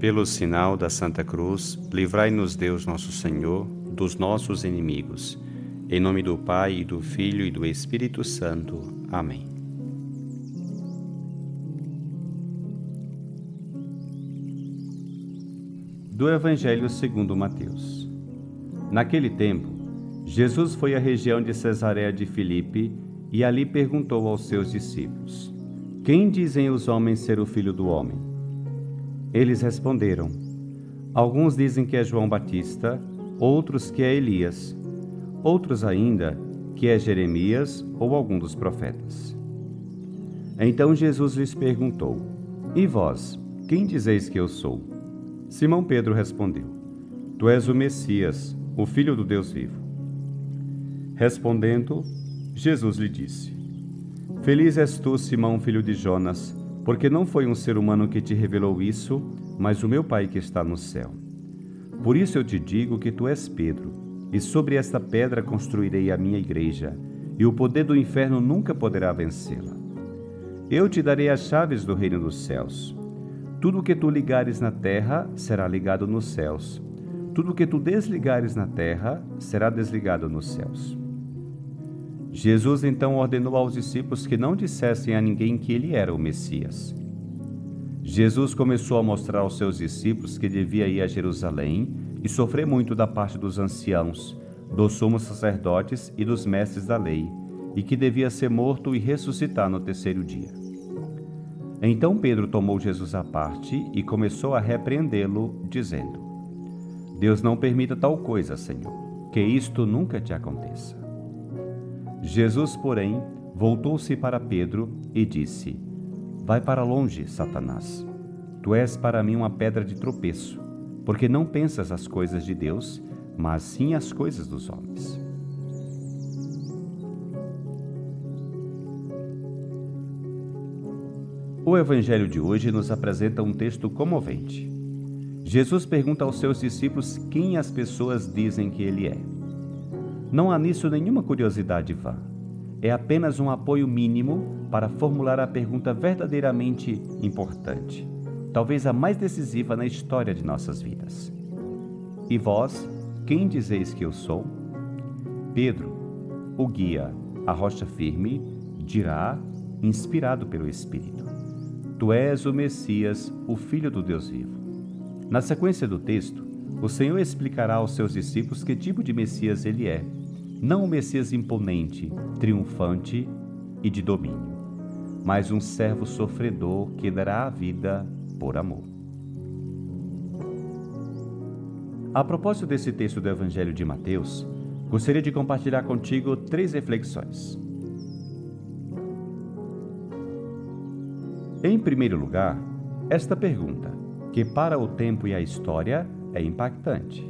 Pelo sinal da Santa Cruz, livrai-nos Deus nosso Senhor dos nossos inimigos. Em nome do Pai, e do Filho e do Espírito Santo. Amém. Do Evangelho segundo Mateus. Naquele tempo, Jesus foi à região de Cesareia de Filipe e ali perguntou aos seus discípulos: Quem dizem os homens ser o Filho do Homem? Eles responderam: Alguns dizem que é João Batista, outros que é Elias, outros ainda que é Jeremias ou algum dos profetas. Então Jesus lhes perguntou: E vós, quem dizeis que eu sou? Simão Pedro respondeu: Tu és o Messias, o Filho do Deus vivo. Respondendo, Jesus lhe disse: Feliz és tu, Simão, filho de Jonas, porque não foi um ser humano que te revelou isso, mas o meu Pai que está no céu. Por isso eu te digo que tu és Pedro, e sobre esta pedra construirei a minha igreja, e o poder do inferno nunca poderá vencê-la. Eu te darei as chaves do reino dos céus. Tudo o que tu ligares na terra será ligado nos céus. Tudo o que tu desligares na terra será desligado nos céus. Jesus então ordenou aos discípulos que não dissessem a ninguém que ele era o Messias. Jesus começou a mostrar aos seus discípulos que devia ir a Jerusalém e sofrer muito da parte dos anciãos, dos sumos sacerdotes e dos mestres da lei, e que devia ser morto e ressuscitar no terceiro dia. Então Pedro tomou Jesus à parte e começou a repreendê-lo, dizendo: Deus não permita tal coisa, Senhor, que isto nunca te aconteça. Jesus, porém, voltou-se para Pedro e disse: Vai para longe, Satanás. Tu és para mim uma pedra de tropeço, porque não pensas as coisas de Deus, mas sim as coisas dos homens. O Evangelho de hoje nos apresenta um texto comovente. Jesus pergunta aos seus discípulos quem as pessoas dizem que ele é. Não há nisso nenhuma curiosidade vã. É apenas um apoio mínimo para formular a pergunta verdadeiramente importante, talvez a mais decisiva na história de nossas vidas. E vós, quem dizeis que eu sou? Pedro, o guia, a rocha firme, dirá, inspirado pelo Espírito: Tu és o Messias, o Filho do Deus vivo. Na sequência do texto, o Senhor explicará aos seus discípulos que tipo de Messias ele é. Não um Messias imponente, triunfante e de domínio, mas um servo sofredor que dará a vida por amor. A propósito desse texto do Evangelho de Mateus, gostaria de compartilhar contigo 3 reflexões. Em primeiro lugar, esta pergunta, que para o tempo e a história é impactante: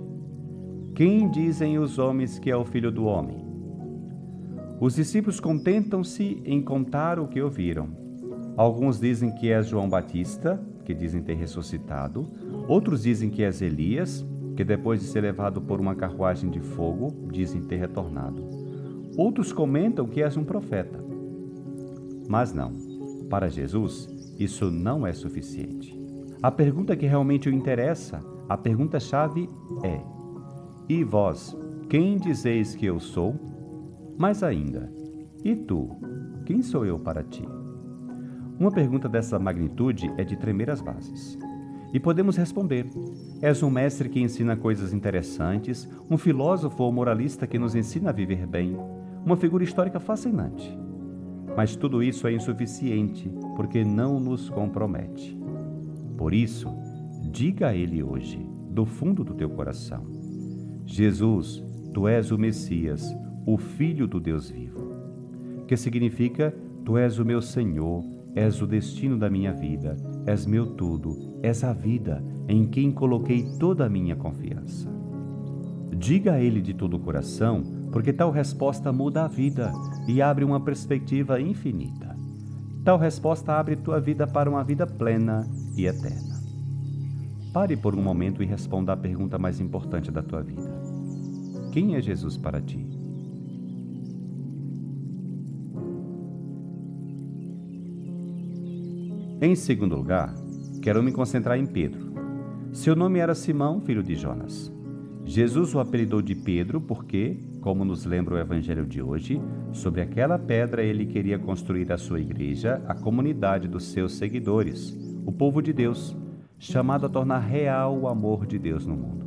Quem dizem os homens que é o Filho do Homem? Os discípulos contentam-se em contar o que ouviram. Alguns dizem que é João Batista, que dizem ter ressuscitado. Outros dizem que é Elias, que depois de ser levado por uma carruagem de fogo, dizem ter retornado. Outros comentam que és um profeta. Mas não, para Jesus, isso não é suficiente. A pergunta que realmente o interessa, a pergunta-chave é: E vós, quem dizeis que eu sou? Mais ainda, e tu, quem sou eu para ti? Uma pergunta dessa magnitude é de tremer as bases. E podemos responder: És um mestre que ensina coisas interessantes, um filósofo ou moralista que nos ensina a viver bem, uma figura histórica fascinante. Mas tudo isso é insuficiente, porque não nos compromete. Por isso, diga a ele hoje, do fundo do teu coração: Jesus, tu és o Messias, o Filho do Deus vivo. Que significa: Tu és o meu Senhor, és o destino da minha vida, és meu tudo, és a vida em quem coloquei toda a minha confiança. Diga a ele de todo o coração, porque tal resposta muda a vida e abre uma perspectiva infinita. Tal resposta abre tua vida para uma vida plena e eterna. Pare por um momento e responda à pergunta mais importante da tua vida: Quem é Jesus para ti? Em segundo lugar, quero me concentrar em Pedro. Seu nome era Simão, filho de Jonas. Jesus o apelidou de Pedro porque, como nos lembra o evangelho de hoje, sobre aquela pedra ele queria construir a sua igreja, a comunidade dos seus seguidores, o povo de Deus, chamado a tornar real o amor de Deus no mundo.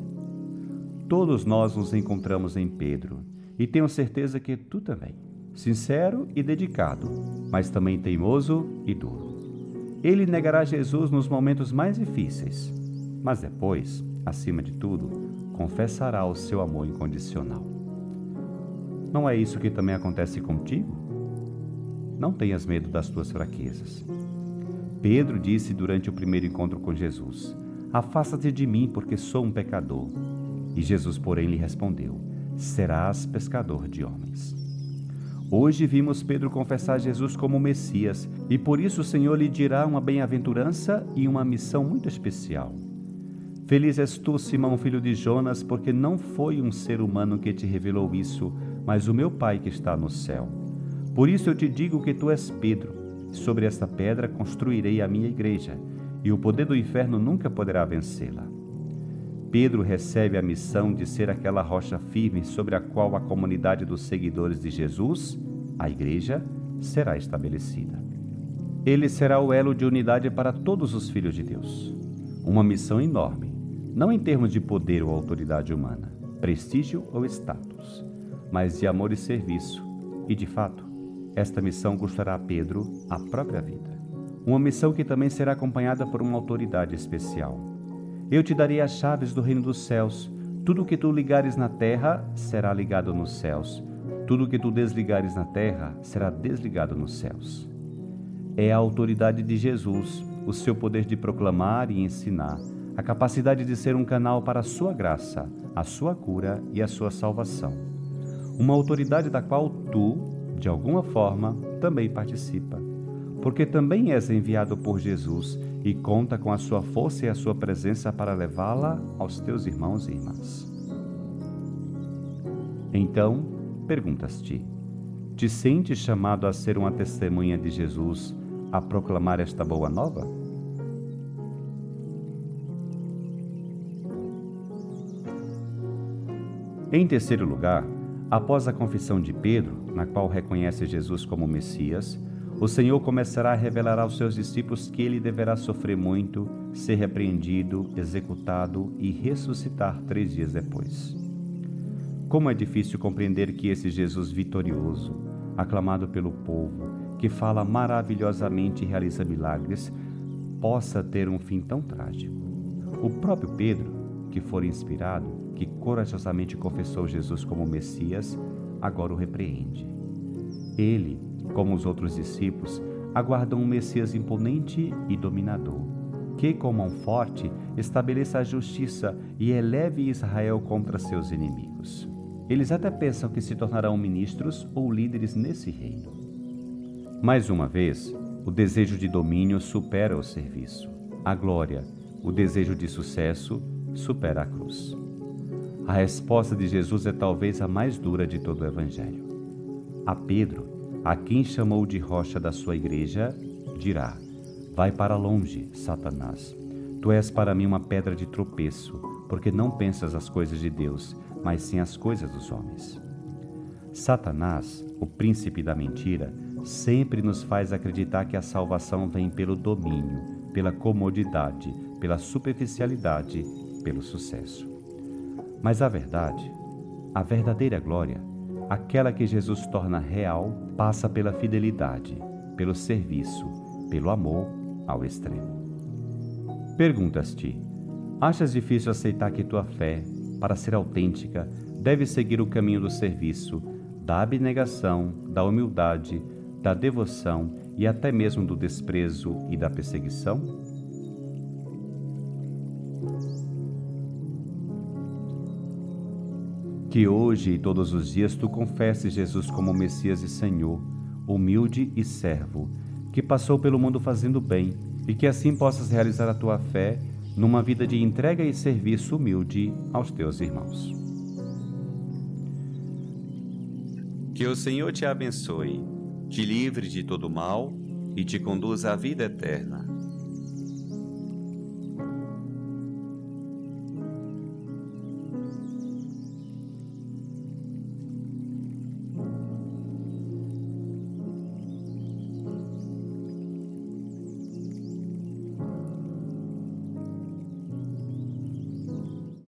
Todos nós nos encontramos em Pedro, e tenho certeza que tu também. Sincero e dedicado, mas também teimoso e duro. Ele negará Jesus nos momentos mais difíceis, mas depois, acima de tudo, confessará o seu amor incondicional. Não é isso que também acontece contigo? Não tenhas medo das tuas fraquezas. Pedro disse durante o primeiro encontro com Jesus: afasta-te de mim, porque sou um pecador. E Jesus, porém, lhe respondeu: serás pescador de homens. Hoje vimos Pedro confessar Jesus como Messias, e por isso o Senhor lhe dirá uma bem-aventurança e uma missão muito especial. Feliz és tu, Simão, filho de Jonas, porque não foi um ser humano que te revelou isso, mas o meu Pai que está no céu. Por isso eu te digo que tu és Pedro, e sobre esta pedra construirei a minha igreja, e o poder do inferno nunca poderá vencê-la. Pedro recebe a missão de ser aquela rocha firme sobre a qual a comunidade dos seguidores de Jesus, a igreja, será estabelecida. Ele será o elo de unidade para todos os filhos de Deus. Uma missão enorme, não em termos de poder ou autoridade humana, prestígio ou status, mas de amor e serviço. E, de fato, esta missão custará a Pedro a própria vida. Uma missão que também será acompanhada por uma autoridade especial. Eu te darei as chaves do reino dos céus. Tudo o que tu ligares na terra será ligado nos céus. Tudo o que tu desligares na terra será desligado nos céus. É a autoridade de Jesus, o seu poder de proclamar e ensinar, a capacidade de ser um canal para a sua graça, a sua cura e a sua salvação. Uma autoridade da qual tu, de alguma forma, também participa, porque também és enviado por Jesus e conta com a sua força e a sua presença para levá-la aos teus irmãos e irmãs. Então, perguntas-te: te sentes chamado a ser uma testemunha de Jesus, a proclamar esta boa nova? Em terceiro lugar, após a confissão de Pedro, na qual reconhece Jesus como Messias, o Senhor começará a revelar aos seus discípulos que ele deverá sofrer muito, ser repreendido, executado e ressuscitar 3 dias depois. Como é difícil compreender que esse Jesus vitorioso, aclamado pelo povo, que fala maravilhosamente e realiza milagres, possa ter um fim tão trágico. O próprio Pedro, que fora inspirado, que corajosamente confessou Jesus como Messias, agora o repreende. Ele, como os outros discípulos, aguardam um Messias imponente e dominador, que, com mão forte, estabeleça a justiça e eleve Israel contra seus inimigos. Eles até pensam que se tornarão ministros ou líderes nesse reino. Mais uma vez, o desejo de domínio supera o serviço. A glória, o desejo de sucesso, supera a cruz. A resposta de Jesus é talvez a mais dura de todo o Evangelho. A Pedro, a quem chamou de rocha da sua igreja, dirá: vai para longe, Satanás. Tu és para mim uma pedra de tropeço, porque não pensas as coisas de Deus, mas sim as coisas dos homens. Satanás, o príncipe da mentira, sempre nos faz acreditar que a salvação vem pelo domínio, pela comodidade, pela superficialidade, pelo sucesso. Mas a verdade, a verdadeira glória, aquela que Jesus torna real, passa pela fidelidade, pelo serviço, pelo amor ao extremo. Perguntas-te: achas difícil aceitar que tua fé, para ser autêntica, deve seguir o caminho do serviço, da abnegação, da humildade, da devoção e até mesmo do desprezo e da perseguição? Que hoje e todos os dias tu confesses Jesus como Messias e Senhor, humilde e servo, que passou pelo mundo fazendo bem, e que assim possas realizar a tua fé numa vida de entrega e serviço humilde aos teus irmãos. Que o Senhor te abençoe, te livre de todo mal e te conduza à vida eterna.